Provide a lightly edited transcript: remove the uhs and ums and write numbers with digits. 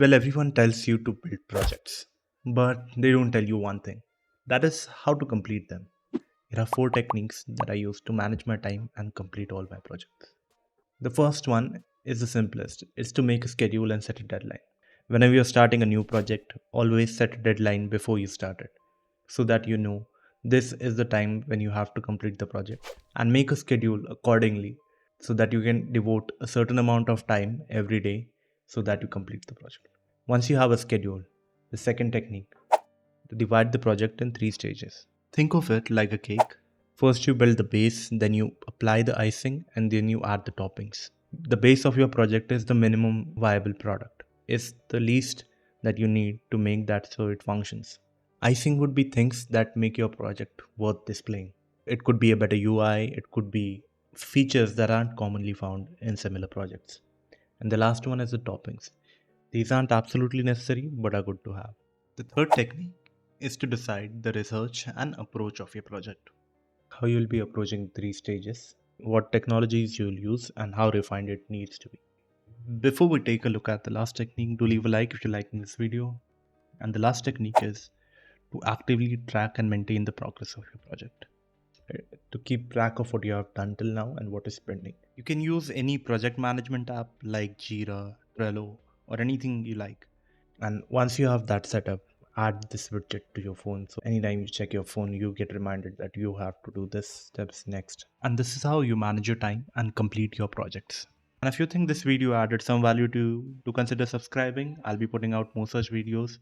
Well, everyone tells you to build projects, but they don't tell you one thing. That is how to complete them. Here are four techniques that I use to manage my time and complete all my projects. The first one is the simplest. It's to make a schedule and set a deadline. Whenever you're starting a new project, always set a deadline before you start it so that you know this is the time when you have to complete the project and make a schedule accordingly so that you can devote a certain amount of time every day so that you complete the project. Once you have a schedule, the second technique to divide the project in three stages. Think of it like a cake. First, you build the base, then you apply the icing, and then you add the toppings. The base of your project is the minimum viable product, it's the least that you need to make that so it functions. Icing would be things that make your project worth displaying. It could be a better UI, it could be features that aren't commonly found in similar projects. And the last one is the toppings. These aren't absolutely necessary but are good to have. The third technique is to decide the research and approach of your project. How you'll be approaching three stages, what technologies you'll use, and how refined it needs to be. Before we take a look at the last technique, do leave a like if you're liking this video. And the last technique is to actively track and maintain the progress of your project. To keep track of what you have done till now and what is pending. You can use any project management app like Jira, Trello, or anything you like. And once you have that set up, add this widget to your phone. So anytime you check your phone, you get reminded that you have to do this steps next. And this is how you manage your time and complete your projects. And if you think this video added some value to you, do consider subscribing. I'll be putting out more such videos.